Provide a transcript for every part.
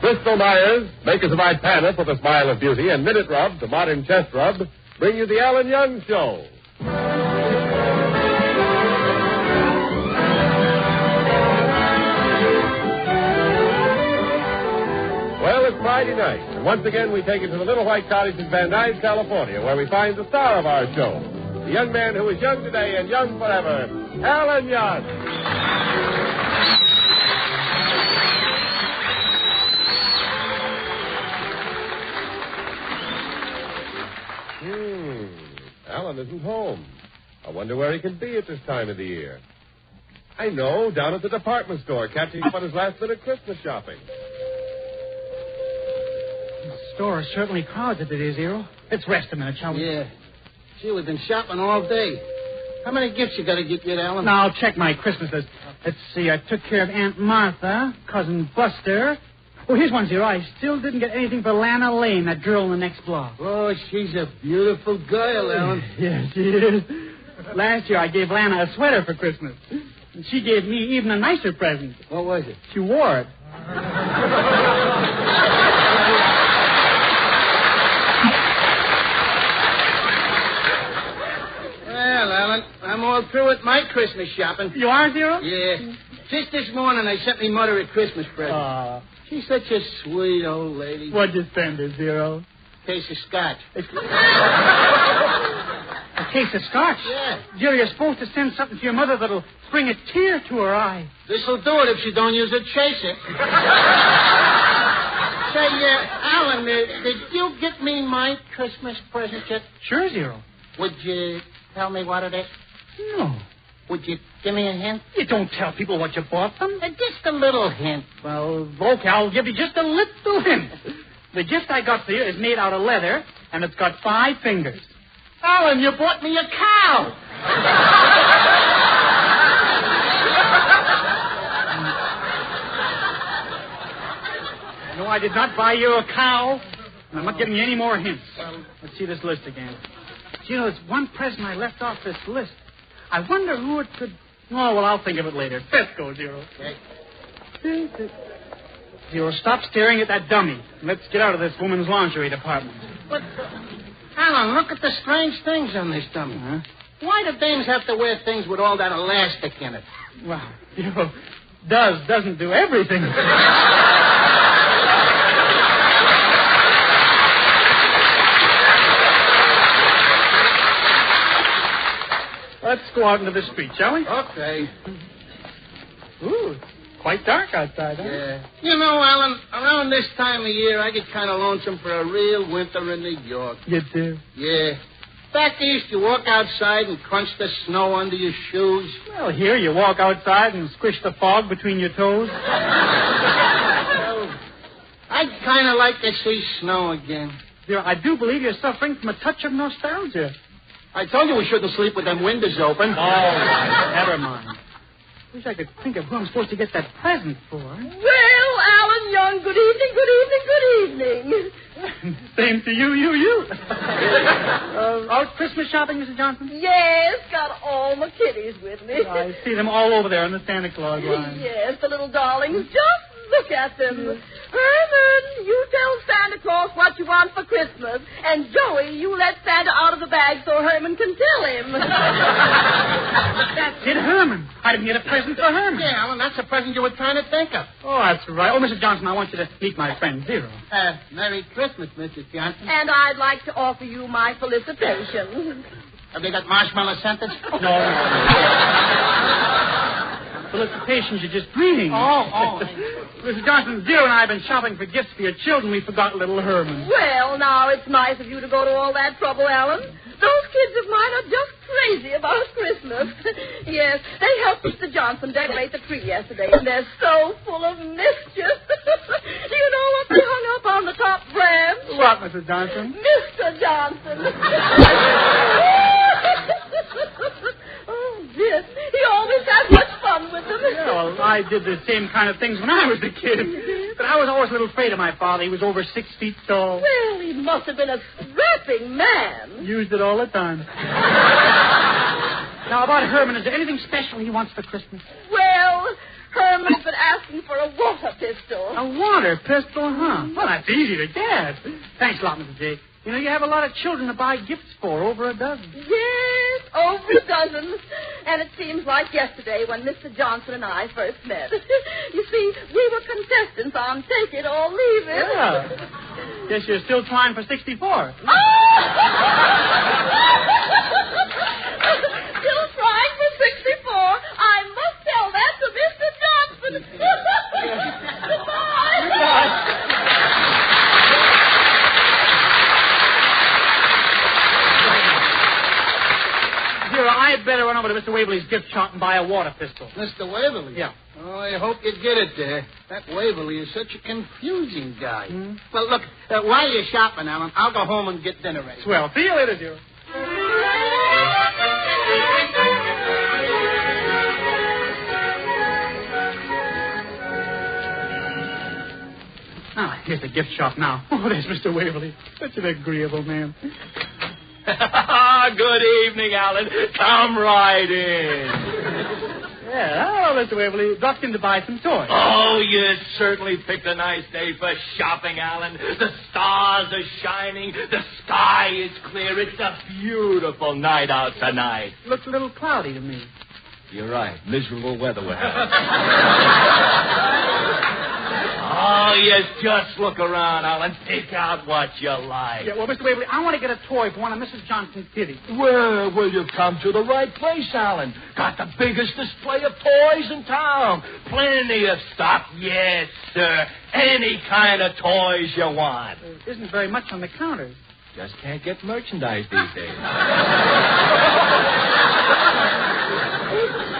Bristol Myers, makers of Ipana for the smile of beauty, and Minute Rub, the modern chest rub, bring you the Alan Young Show. Well, it's Friday night, and once again we take you to the Little White Cottage in Van Nuys, California, where we find the star of our show, the young man who is young today and young forever, Alan Young. Alan isn't home. I wonder where he can be at this time of the year. I know, down at the department store, catching up on his last-minute Christmas shopping. The store is certainly crowded today, Zero. Let's rest a minute, shall we? Yeah. Gee, we've been shopping all day. How many gifts you got to get yet, Alan? Now, I'll check my Christmas list. Let's see. I took care of Aunt Martha, Cousin Buster. Oh, here's one, Zero. I still didn't get anything for Lana Lane, that girl in the next block. Oh, she's a beautiful girl, Alan. Yes, she is. Last year, I gave Lana a sweater for Christmas. And she gave me even a nicer present. What was it? She wore it. Well, Alan, I'm all through with my Christmas shopping. You are, Zero? Yeah. Just this morning, I sent me mother a Christmas present. She's such a sweet old lady. What'd you send her, Zero? Case of scotch. A case of scotch? Yeah. Zero, you're supposed to send something to your mother that'll bring a tear to her eye. This'll do it if she don't use a chaser. Say, Alan, did you get me my Christmas present yet? Sure, Zero. Would you tell me what it is? No. Would you give me a hint? You don't tell people what you bought them. Just a little hint. Well, okay, I'll give you just a little hint. The gift I got for you is made out of leather, and it's got 5 fingers. Alan, you bought me a cow. No, I did not buy you a cow. And I'm not giving you any more hints. Let's see this list again. You know, there's one present I left off this list. I wonder who it could... Oh, well, I'll think of it later. Let's go, Zero. Okay. Zero, stop staring at that dummy. Let's get out of this woman's lingerie department. But, Alan, look at the strange things on this dummy. Huh? Why do dames have to wear things with all that elastic in it? Well, Zero, doesn't do everything. Let's go out into the street, shall we? Okay. Ooh, it's quite dark outside, huh? Yeah. You know, Alan, around this time of year, I get kind of lonesome for a real winter in New York. You do? Yeah. Back east, you walk outside and crunch the snow under your shoes. Well, here you walk outside and squish the fog between your toes. Well, I'd kind of like to see snow again. Zero, I do believe you're suffering from a touch of nostalgia. I told you we shouldn't sleep with them windows open. Oh, never mind. Wish I could think of who I'm supposed to get that present for. Well, Alan Young, good evening, good evening, good evening. Same to you. Out Christmas shopping, Mrs. Johnson? Yes, got all my kiddies with me. I see them all over there on the Santa Claus line. Yes, the little darlings. Just look at them. Herman, you tell Santa Claus what you want for Christmas. And Joey, you let Santa out of the bag so Herman can tell him. That's it, Herman. I didn't get a present for Herman. Yeah, Alan, that's the present you were trying to think of. Oh, that's right. Oh, Mrs. Johnson, I want you to meet my friend Zero. Merry Christmas, Mrs. Johnson. And I'd like to offer you my felicitations. Have they got marshmallow scented? No. Felicitations, you're just greeting. Oh. Mrs. Johnson, Zero and I have been shopping for gifts for your children. We forgot little Herman. Well, now, it's nice of you to go to all that trouble, Alan. Those kids of mine are just crazy about Christmas. Yes, they helped Mr. Johnson decorate the tree yesterday, and they're so full of mischief. Do you know what they hung up on the top branch? What, Mrs. Johnson? Mr. Johnson. Oh, dear. He always has much fun with them. Yeah, well, I did the same kind of things when I was a kid. But I was always a little afraid of my father. He was over 6 feet tall. Well, he must have been a strapping man. Used it all the time. Now, about Herman, is there anything special he wants for Christmas? Well, Herman Herman's been asking for a water pistol. A water pistol, huh? Well, that's easy to get. Thanks a lot, Mrs. J. You know, you have a lot of children to buy gifts for, over a dozen. Yes, over a dozen. And it seems like yesterday when Mr. Johnson and I first met. You see, we were contestants on Take It or Leave It. Yeah. Guess you're still trying for 64. Oh! Still trying for 64. I must tell that to Mr. Johnson. Goodbye. Goodbye. Here, I better run over to Mr. Waverly's gift shop and buy a water pistol. Mr. Waverly? Yeah. Oh, I hope you get it there. That Waverly is such a confusing guy. Hmm? Well, look, while you're shopping, Alan, I'll go home and get dinner ready. Swell. See you later, dear. Ah, here's the gift shop now. Oh, there's Mr. Waverly. Such an agreeable man. Good evening, Alan. Come right in. Yeah, hello, Mr. Waverly. Dropped in to buy some toys. Oh, you certainly picked a nice day for shopping, Alan. The stars are shining. The sky is clear. It's a beautiful night out tonight. Looks a little cloudy to me. You're right. Miserable weather we're having. Oh, yes, just look around, Alan. Pick out what you like. Yeah, well, Mr. Waverly, I want to get a toy for one of Mrs. Johnson's kiddies. Well, you've come to the right place, Alan. Got the biggest display of toys in town. Plenty of stock. Yes, sir. Any kind of toys you want. There isn't very much on the counters. Just can't get merchandise these days.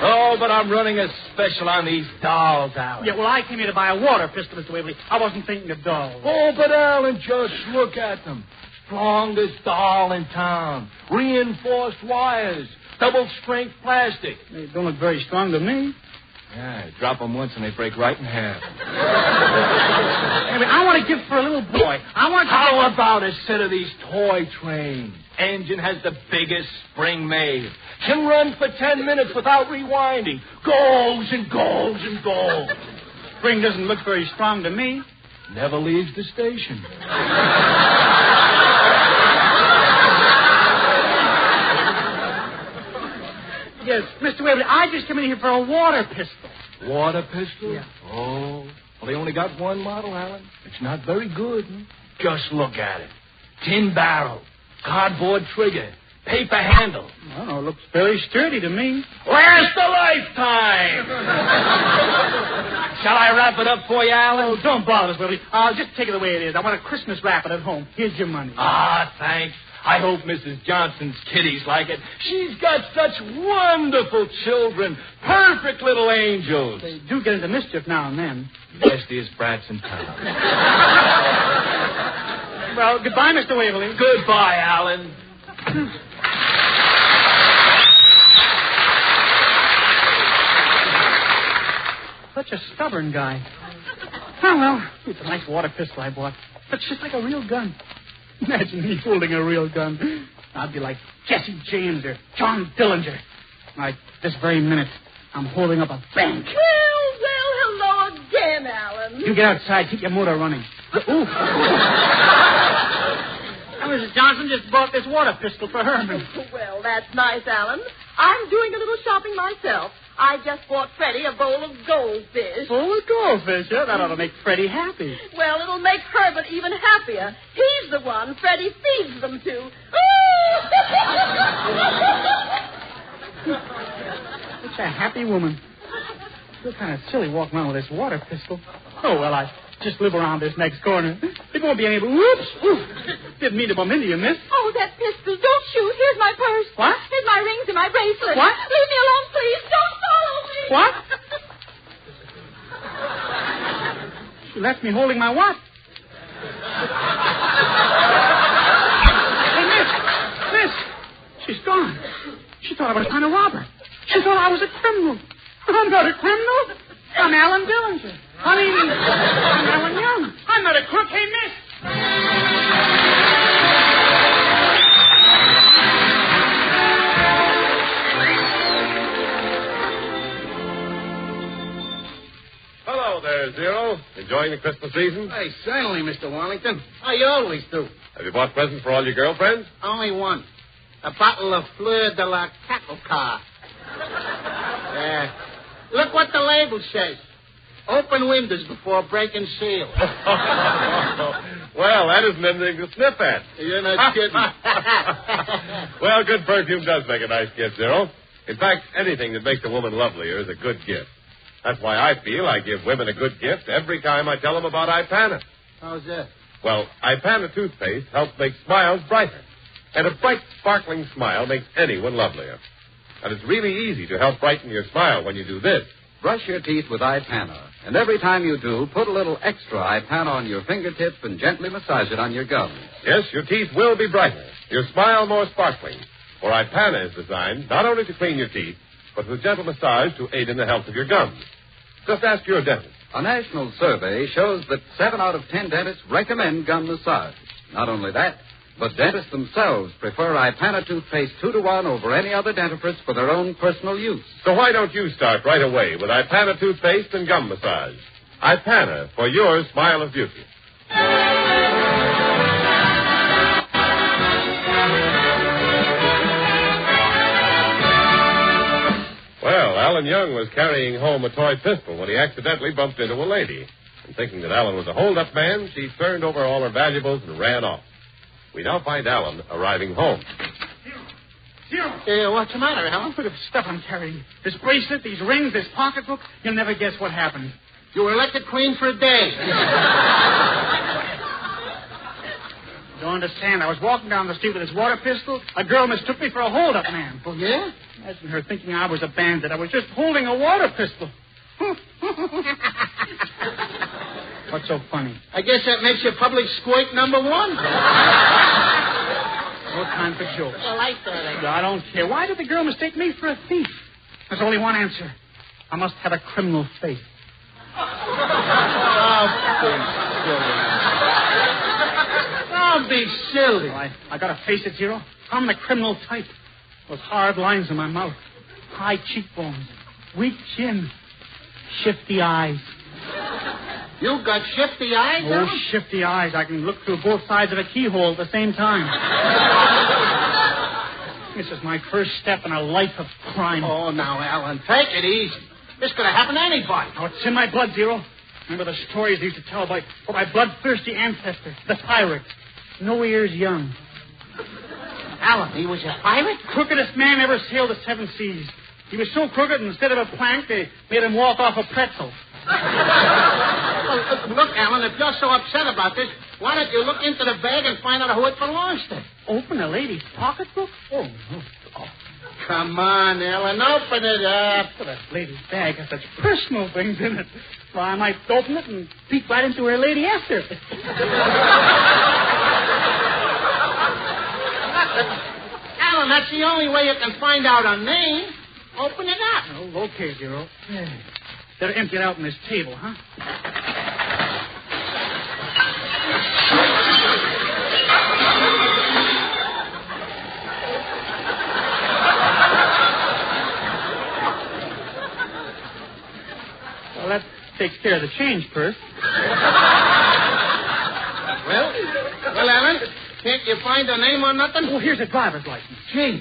Oh, but I'm running a special on these dolls, Alan. Yeah, well, I came here to buy a water pistol, Mr. Waverly. I wasn't thinking of dolls. Oh, but Alan, just look at them. Strongest doll in town. Reinforced wires. Double-strength plastic. They don't look very strong to me. Yeah, drop them once and they break right in half. Anyway, I want a gift for a little boy. How about a set of these toy trains? Engine has the biggest spring made. Can run for 10 minutes without rewinding. Goes and goes and goes. Spring doesn't look very strong to me. Never leaves the station. Yes, Mr. Waverly, I just came in here for a water pistol. Water pistol? Yeah. Oh. Well, they only got one model, Alan. It's not very good. Just look at it. Tin barrel. Cardboard trigger. Paper handle. I don't know, it looks very sturdy to me. Last a lifetime! Shall I wrap it up for you, Alan? Oh, don't bother us, Waverly. I'll just take it the way it is. I want a Christmas wrap it at home. Here's your money. Ah, thanks. I hope Mrs. Johnson's kiddies like it. She's got such wonderful children. Perfect little angels. They do get into mischief now and then. Bestiest brats in town. Well, goodbye, Mr. Waverly. Goodbye, Alan. Such a stubborn guy. Oh, well, it's a nice water pistol I bought. Looks just like a real gun. Imagine me holding a real gun. I'd be like Jesse James or John Dillinger. Right this very minute, I'm holding up a bank. Well, hello again, Alan. You get outside, keep your motor running. Ooh. Mrs. Johnson just bought this water pistol for Herman. Well, that's nice, Alan. I'm doing a little shopping myself. I just bought Freddie a bowl of goldfish. Bowl of goldfish, yeah? That ought to make Freddie happy. Well, it'll make Herbert even happier. He's the one Freddie feeds them to. Such a happy woman. Feel kind of silly walking around with this water pistol. Oh, well, I just live around this next corner. It won't be any... Whoops! Ooh. Didn't mean to bump into you, miss. Oh, that pistol. Don't shoot. Here's my purse. What? Here's my rings and my bracelet. What? Leave me alone, please. Don't follow me. What? She left me holding my what? Hey, miss. She's gone. She thought I was trying to rob her. She thought I was a criminal. I'm not a criminal. I'm Alan Dillinger. I'm Alan Young. I'm not a crook. Hey, miss. Hello there, Zero. Enjoying the Christmas season? Hey, certainly, Mr. Wallington. You always do. Have you bought presents for all your girlfriends? Only one. A bottle of Fleur de la Cattle Car. Look what the label says. Open windows before breaking seal. Well, that isn't anything to sniff at. You're not kidding. Well, good perfume does make a nice gift, Zero. In fact, anything that makes a woman lovelier is a good gift. That's why I feel I give women a good gift every time I tell them about Ipana. How's that? Well, Ipana toothpaste helps make smiles brighter. And a bright, sparkling smile makes anyone lovelier. And it's really easy to help brighten your smile when you do this. Brush your teeth with Ipana. And every time you do, put a little extra Ipana on your fingertip and gently massage it on your gums. Yes, your teeth will be brighter, your smile more sparkling. For Ipana is designed not only to clean your teeth, but with gentle massage to aid in the health of your gums. Just ask your dentist. A national survey shows that 7 out of 10 dentists recommend gum massage. Not only that, but dentists themselves prefer Ipana toothpaste 2-to-1 over any other dentifrice for their own personal use. So why don't you start right away with Ipana toothpaste and gum massage? Ipana for your smile of beauty. Well, Alan Young was carrying home a toy pistol when he accidentally bumped into a lady. And thinking that Alan was a hold-up man, she turned over all her valuables and ran off. We now find Alan arriving home. Zero. What's the matter, Alan? Look at the stuff I'm carrying. This bracelet, these rings, this pocketbook. You'll never guess what happened. You were elected queen for a day. Don't understand. I was walking down the street with this water pistol. A girl mistook me for a hold-up man. Oh, yeah? Imagine her thinking I was a bandit. I was just holding a water pistol. What's so funny? I guess that makes you public squirk number 1. No time for jokes. I like that. I don't care. Why did the girl mistake me for a thief? There's only one answer. I must have a criminal face. Don't be silly. Well, I gotta face it, Zero. I'm the criminal type. Those hard lines in my mouth. High cheekbones. Weak chin. Shifty eyes. You got shifty eyes, Oh, Alan? shifty eyes. I can look through both sides of a keyhole at the same time. This is my first step in a life of crime. Oh, now, Alan, take it easy. This could have happened to anybody. Now, it's in my blood, Zero. Remember the stories they used to tell about my bloodthirsty ancestor, the pirate, No Ears Young. Alan, he was a pirate? Crookedest man ever sailed the 7 seas. He was so crooked, instead of a plank, they made him walk off a pretzel. Look, Alan, if you're so upset about this, why don't you look into the bag and find out who it belongs to? Open a lady's pocketbook? Oh, no. Oh. Come on, Alan, open it up. But a lady's bag has such personal things in it. Well, I might open it and peek right into her lady after. Alan, that's the only way you can find out her name. Open it up. Oh, okay, Zero. Better empty it out on this table, huh? Well, that takes care of the change purse. Well, Alan, can't you find her name or nothing? Oh, here's a driver's license. Gee,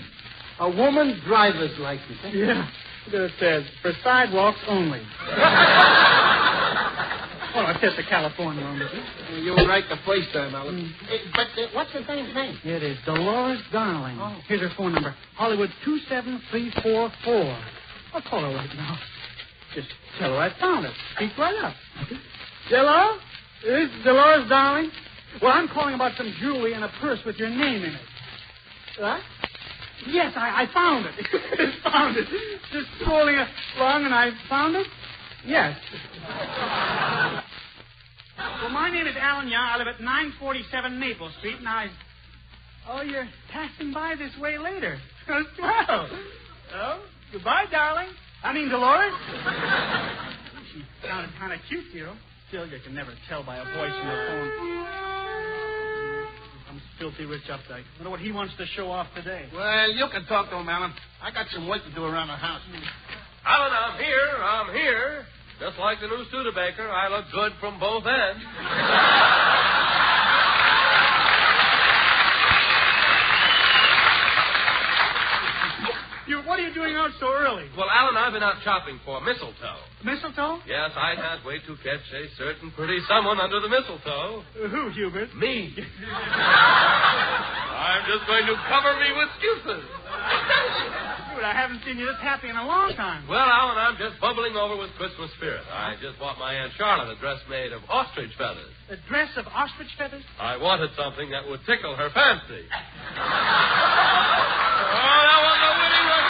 a woman's driver's license. Eh? Yeah. It says, for sidewalks only. Oh, it's just a California one, isn't it? You were right the first time, Alan. But what's the dame's name? It is Dolores Darling. Oh. Here's her phone number. Hollywood 27344. I'll call her right now. Just tell her I found it. Speak right up. Hello? Is this Dolores Darling? Well, I'm calling about some jewelry and a purse with your name in it. What? Yes, I found it. Found it. Just scrolling along and I found it? Yes. Well, my name is Alan Young. I live at 947 Maple Street, and Oh, you're passing by this way later. Well. Oh, goodbye, darling. I mean, Dolores. She sounded kind of cute, Hero. Still, you can never tell by a voice in the phone. Some filthy rich updike. Wonder what he wants to show off today. Well, you can talk to him, Alan. I got some work to do around the house. Alan, I'm here. Just just like the new Studebaker, I look good from both ends. What are you doing out so early? Well, Alan, I've been out shopping for mistletoe. Mistletoe? Yes, I can't wait to catch a certain pretty someone under the mistletoe. Who, Hubert? Me. I'm just going to cover me with excuses. Hubert, I haven't seen you this happy in a long time. Well, Alan, I'm just bubbling over with Christmas spirit. I just bought my Aunt Charlotte a dress made of ostrich feathers. A dress of ostrich feathers? I wanted something that would tickle her fancy. That was a winning one.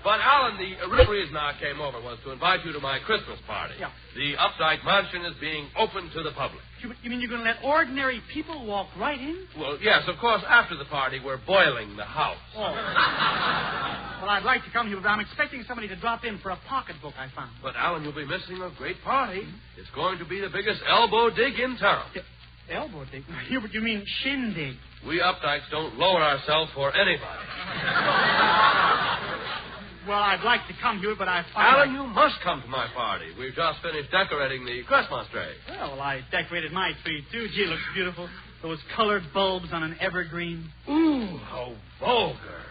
But, Alan, the real reason I came over was to invite you to my Christmas party. Yeah. The Updike Mansion is being open to the public. You mean you're going to let ordinary people walk right in? Well, yes, of course, after the party, we're boiling the house. Oh. Well, I'd like to come here, but I'm expecting somebody to drop in for a pocketbook I found. But, Alan, you'll be missing a great party. It's going to be the biggest elbow dig in town. Elbow dig? Hubert, you mean shindig. We Updikes don't lower ourselves for anybody. Well, I'd like to come here, but I find... Alan, you must come to my party. We've just finished decorating the Christmas tree. Well, I decorated my tree, too. Gee, it looks beautiful. Those colored bulbs on an evergreen. Ooh, how vulgar.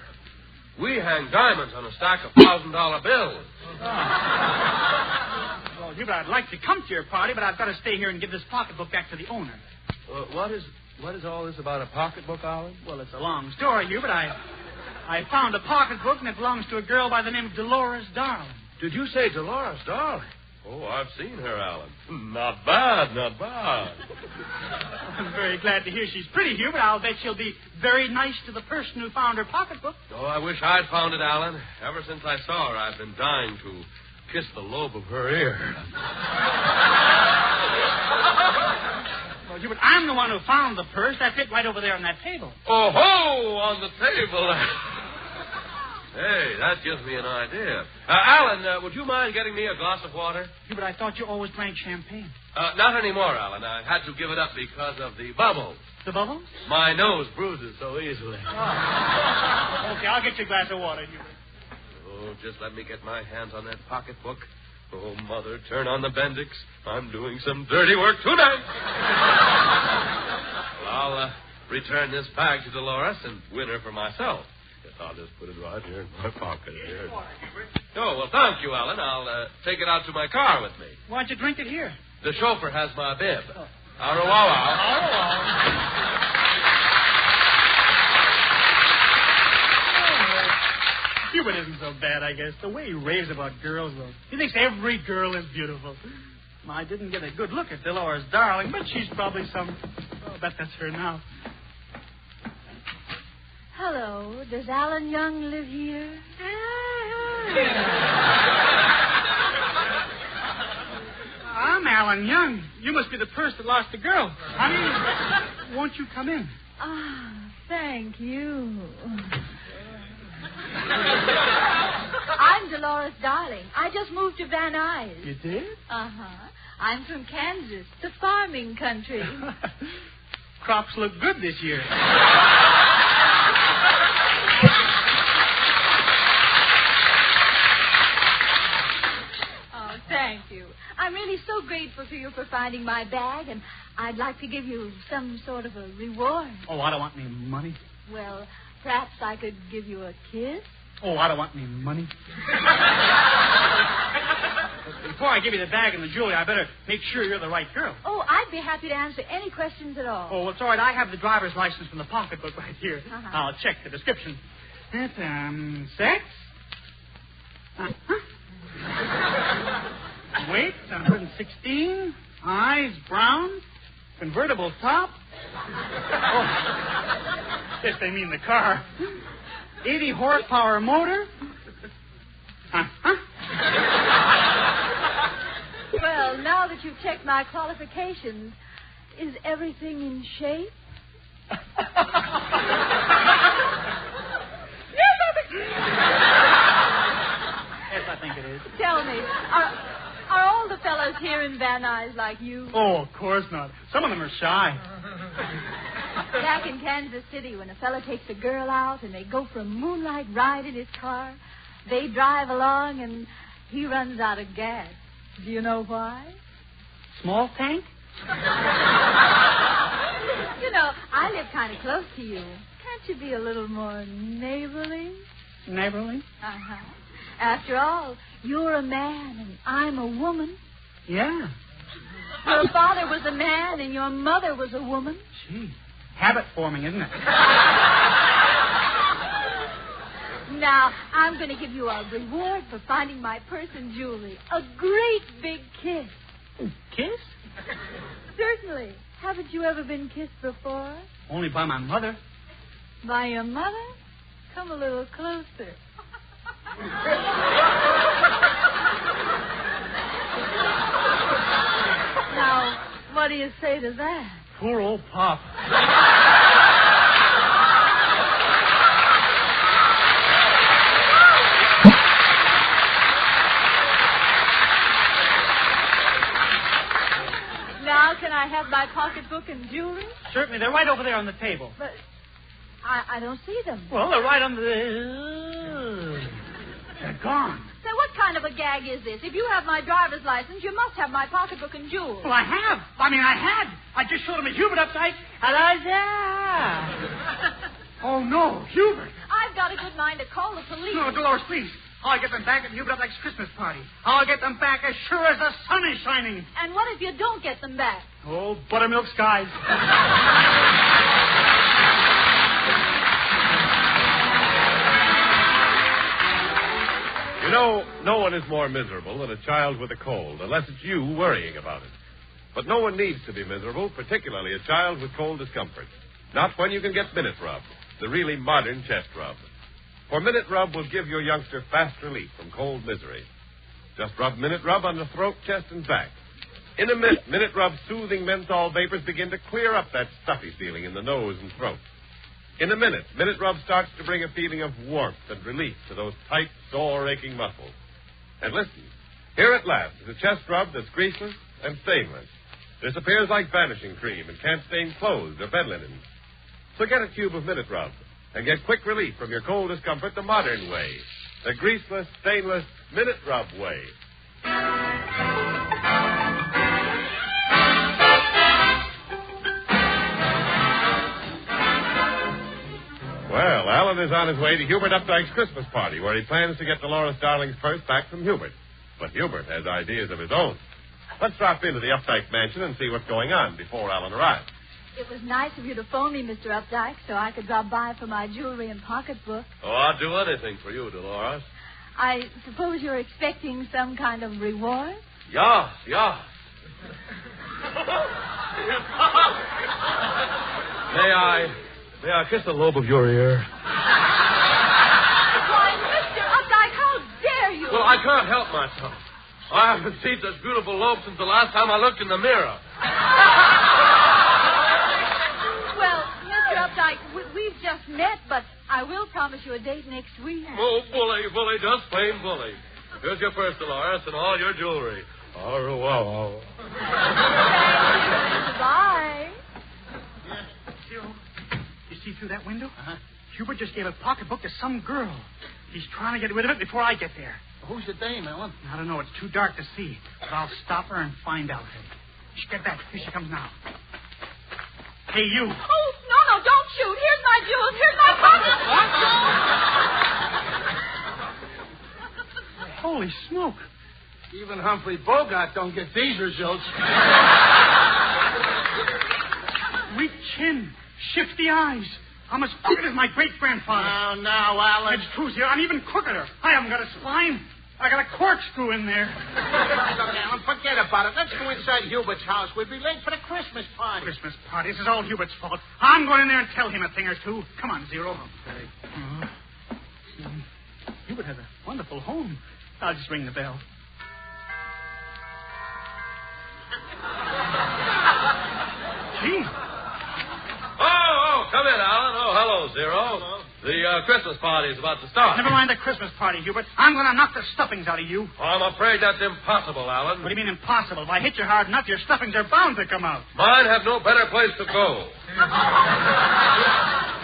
We hang diamonds on a stack of $1,000 bills. Well, Hubert, I'd like to come to your party, but I've got to stay here and give this pocketbook back to the owner. What is all this about a pocketbook, Alan? Well, it's a long story, Hubert. I found a pocketbook, and it belongs to a girl by the name of Dolores Darling. Did you say Dolores Darling? Oh, I've seen her, Alan. Not bad, not bad. I'm very glad to hear she's pretty, Hubert. I'll bet she'll be very nice to the person who found her pocketbook. Oh, I wish I'd found it, Alan. Ever since I saw her, I've been dying to kiss the lobe of her ear. Well, Hubert, I'm the one who found the purse. That's it right over there on that table. Oh, ho! On the table. Hey, that gives me an idea. Alan, would you mind getting me a glass of water? Hubert, I thought you always drank champagne. Not anymore, Alan. I had to give it up because of the bubbles. The bubbles? My nose bruises so easily. Oh. Okay, I'll get you a glass of water, Hubert. Oh, just let me get my hands on that pocketbook. Oh, Mother, turn on the Bendix. I'm doing some dirty work tonight. Well, I'll return this bag to Dolores and win her for myself. Guess I'll just put it right here in my pocket here. Oh, well, thank you, Alan. I'll take it out to my car with me. Why don't you drink it here? The chauffeur has my bib. Oh. Au revoir. Hubert isn't so bad, I guess. The way he raves about girls, though. He thinks every girl is beautiful. I didn't get a good look at Dolores Darling, but she's probably some... Oh, I bet that's her now. Hello. Does Alan Young live here? I'm Alan Young. You must be the purse that lost the girl. Won't you come in? Ah, thank you. I'm Dolores Darling. I just moved to Van Nuys. You did? Uh-huh. I'm from Kansas, the farming country. Crops look good this year. Oh, thank you. I'm really so grateful to you for finding my bag, and I'd like to give you some sort of a reward. Oh, I don't want any money. Well, perhaps I could give you a kiss? Oh, I don't want any money. Before I give you the bag and the jewelry, I better make sure you're the right girl. Oh, I'd be happy to answer any questions at all. Oh, it's all right. I have the driver's license from the pocketbook right here. Uh-huh. I'll check the description. It's, sex? Weight, 116. Eyes, brown. Convertible top. Oh, yes, they mean the car. 80 horsepower motor. Well, now that you've checked my qualifications, is everything in shape? Yes, I think it is. Tell me, are all the fellows here in Van Nuys like you? Oh, of course not. Some of them are shy. Back in Kansas City, when a fella takes a girl out and they go for a moonlight ride in his car, They drive along and he runs out of gas. Do you know why? Small tank? You know, I live kind of close to you. Can't you be a little more neighborly? Neighborly? Uh-huh. After all, you're a man and I'm a woman. Yeah. Your father was a man and your mother was a woman. Gee, habit forming, isn't it? Now, I'm going to give you a reward for finding my purse and jewelry. A great big kiss. Kiss? Certainly. Haven't you ever been kissed before? Only by my mother. By your mother? Come a little closer. Now, what do you say to that? Poor old Pop. Now, can I have my pocketbook and jewelry? Certainly, they're right over there on the table. But I don't see them. Well, they're right on the... They're gone. So what kind of a gag is this? If you have my driver's license, you must have my pocketbook and jewels. Well, I have. I had. I just showed him a Hubert Updike. Eliza. Oh, no, Hubert. I've got a good mind to call the police. No, Dolores, please. I'll get them back at Hubert Updike's Christmas party. I'll get them back as sure as the sun is shining. And what if you don't get them back? Oh, buttermilk skies. You know, no one is more miserable than a child with a cold, unless it's you worrying about it. But no one needs to be miserable, particularly a child with cold discomfort. Not when you can get Minute Rub, the really modern chest rub. For Minute Rub will give your youngster fast relief from cold misery. Just rub Minute Rub on the throat, chest, and back. In a minute, Minute Rub's soothing menthol vapors begin to clear up that stuffy feeling in the nose and throat. In a minute, Minute Rub starts to bring a feeling of warmth and relief to those tight, sore, aching muscles. And listen, here at last is a chest rub that's greaseless and stainless. Disappears like vanishing cream and can't stain clothes or bed linens. So get a tube of Minute Rub and get quick relief from your cold discomfort the modern way. The greaseless, stainless Minute Rub way. Well, Alan is on his way to Hubert Updike's Christmas party, where he plans to get Dolores Darling's purse back from Hubert. But Hubert has ideas of his own. Let's drop into the Updike mansion and see what's going on before Alan arrives. It was nice of you to phone me, Mr. Updike, so I could drop by for my jewelry and pocketbook. Oh, I'd do anything for you, Dolores. I suppose you're expecting some kind of reward? Yes. May I kiss the lobe of your ear? Why, Mr. Updike, how dare you? Well, I can't help myself. I haven't seen such beautiful lobe since the last time I looked in the mirror. Well, Mr. Updike, we've just met, but I will promise you a date next week. Oh, bully, just plain bully. Here's your purse, Dolores, and all your jewelry. Oh, wow. Goodbye. You see through that window? Uh-huh. Hubert just gave a pocketbook to some girl. He's trying to get rid of it before I get there. Who's the dame, Ellen? I don't know. It's too dark to see. But I'll stop her and find out. Shh, get back. Here she comes now. Hey, you. Oh, no, don't shoot. Here's my jewels. Here's my pocket. Holy smoke. Even Humphrey Bogart don't get these results. Weak chin. Shifty eyes. I'm as crooked as my great-grandfather. Now, Alan. It's true, sir. I'm even crookeder. I haven't got a spine. I got a corkscrew in there. Alan, forget about it. Let's go inside Hubert's house. We'll be late for the Christmas party. Christmas party? This is all Hubert's fault. I'm going in there and tell him a thing or two. Come on, Zero. Okay. Hubert has a wonderful home. I'll just ring the bell. Gee. Oh, come in, Alan. Oh, hello, Zero. Hello. The Christmas party is about to start. Never mind the Christmas party, Hubert. I'm going to knock the stuffings out of you. Oh, I'm afraid that's impossible, Alan. What do you mean impossible? If I hit you hard enough, your stuffings are bound to come out. Mine have no better place to go.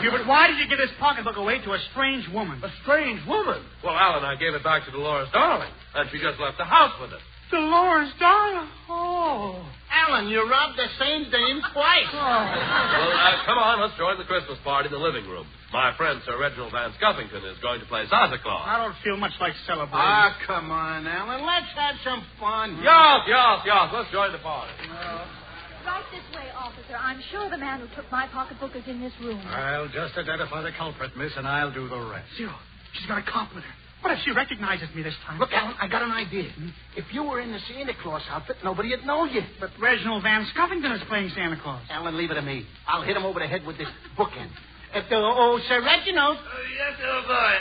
Hubert, why did you give this pocketbook away to a strange woman? A strange woman? Well, Alan, I gave it back to Dolores Darling, and she just left the house with it. Dolores Darling? Oh. Alan, you robbed the same dame twice. Well, come on, let's join the Christmas party in the living room. My friend Sir Reginald Van Scuffington is going to play Santa Claus. I don't feel much like celebrating. Ah, come on, Alan. Let's have some fun. Yes. Let's join the party. Right this way, officer. I'm sure the man who took my pocketbook is in this room. I'll just identify the culprit, miss, and I'll do the rest. Zero. She's got a cop with her. What if she recognizes me this time? Look, Alan, I got an idea. If you were in the Santa Claus outfit, nobody would know you. But Reginald Van Scuffington is playing Santa Claus. Alan, leave it to me. I'll hit him over the head with this bookend. Sir Reginald. Yes, old boy.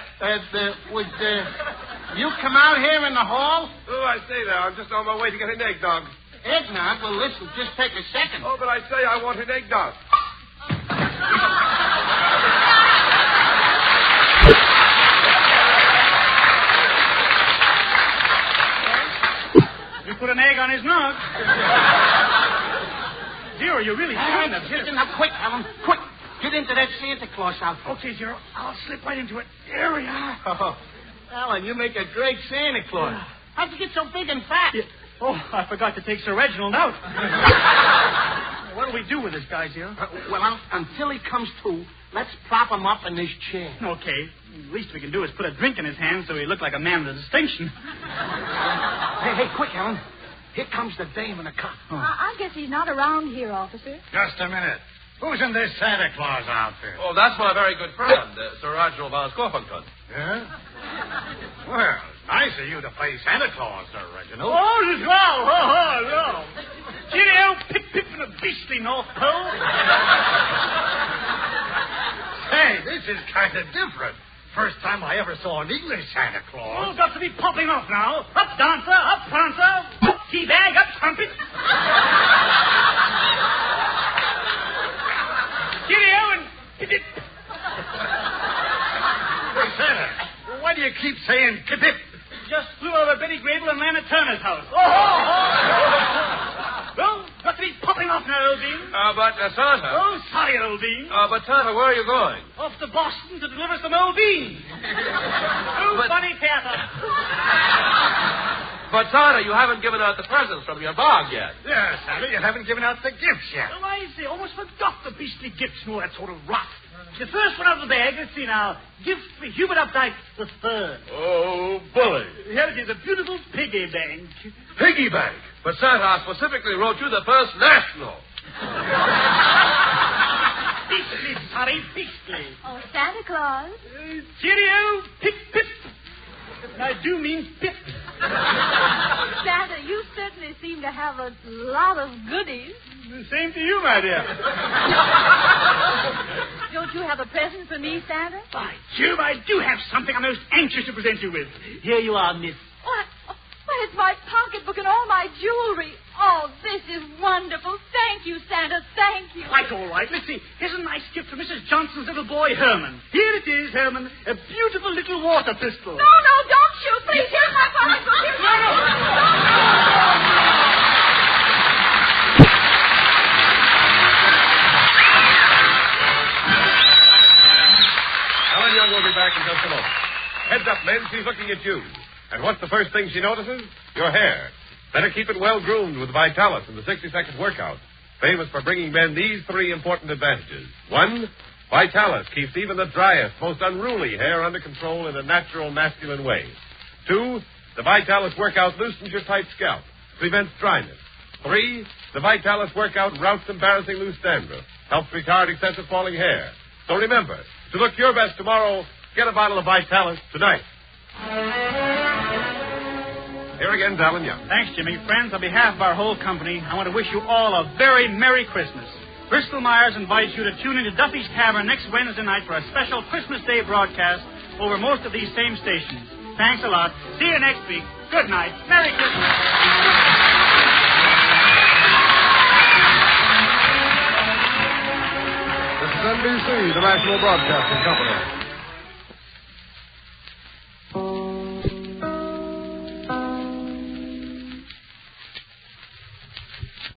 Would you come out here in the hall? Oh, I say there. I'm just on my way to get an eggnog. Eggnog? Well, listen, just take a second. Oh, but I say I want an eggnog. You put an egg on his nose. Zero, you're really trying to hit him. Now, quick, Alan, quick. Get into that Santa Claus outfit. Okay, Zero, I'll slip right into it. There we are. Oh, Alan, you make a great Santa Claus. How'd you get so big and fat? Yeah. Oh, I forgot to take Sir Reginald out. What do we do with this guy, Zero? Well, until he comes to, let's prop him up in this chair. Okay. The least we can do is put a drink in his hand so he look like a man of distinction. Hey, quick, Alan. Here comes the dame and the cop. Oh. I guess he's not around here, officer. Just a minute. Who's in this Santa Claus outfit? Oh, that's my very good friend, Sir Reginald Van Scuffington. Yeah? Well, it's nice of you to play Santa Claus, Sir Reginald. Oh, no. Cheerio, pip from the beastly North Pole. Say, this is kind of different. First time I ever saw an English Santa Claus. Oh, got to be popping off now. Up, dancer, up, prancer. Up, teabag, up, trumpet. Cheerio and pip. Hey, Santa, why do you keep saying kip-ip? Just flew over Betty Grable and Lana Turner's house. Well, got to be popping off now, old bean. But Santa. Oh, sorry, old bean. But Santa, where are you going? Off to Boston to deliver some old beans. Funny theater. But Santa, you haven't given out the presents from your bog yet. Yes, Santa, you haven't given out the gifts yet. Oh, I see. Almost forgot the beastly gifts and all that sort of rot. The first one out of the bag, let's see now. Gift for Hubert Updike the third. Oh, bully. Here it is, a beautiful piggy bank. Piggy bank. But Santa, I specifically wrote you the First National. Beastly, sorry, beastly. Oh, Santa Claus. Cheerio, pip. I do mean pip. Santa, you certainly seem to have a lot of goodies. The same to you, my dear. Don't you have a present for me, Santa? By Jove, I do have something I'm most anxious to present you with. Here you are, miss. What? Why, it's my pocketbook and all my jewelry. Oh, this is wonderful. Thank you, Santa. Thank you. Quite all right. Let's see. Here's a nice gift for Mrs. Johnson's little boy, Herman. Here it is, Herman. A beautiful little water pistol. No, don't shoot. Please, here's my pocketbook. Here's my Alan Young will be back in just a moment. Heads up, men. She's looking at you. And what's the first thing she notices? Your hair. Better keep it well groomed with Vitalis and the 60-second workout. Famous for bringing men these three important advantages. 1, Vitalis keeps even the driest, most unruly hair under control in a natural, masculine way. 2, the Vitalis workout loosens your tight scalp, prevents dryness. 3, the Vitalis workout routs embarrassing loose dandruff, helps retard excessive falling hair. So remember, to look your best tomorrow, get a bottle of Vitalis tonight. Here again, Alan Young. Thanks, Jimmy. Friends, on behalf of our whole company, I want to wish you all a very Merry Christmas. Bristol Myers invites you to tune into Duffy's Tavern next Wednesday night for a special Christmas Day broadcast over most of these same stations. Thanks a lot. See you next week. Good night. Merry Christmas. This is NBC, the National Broadcasting Company.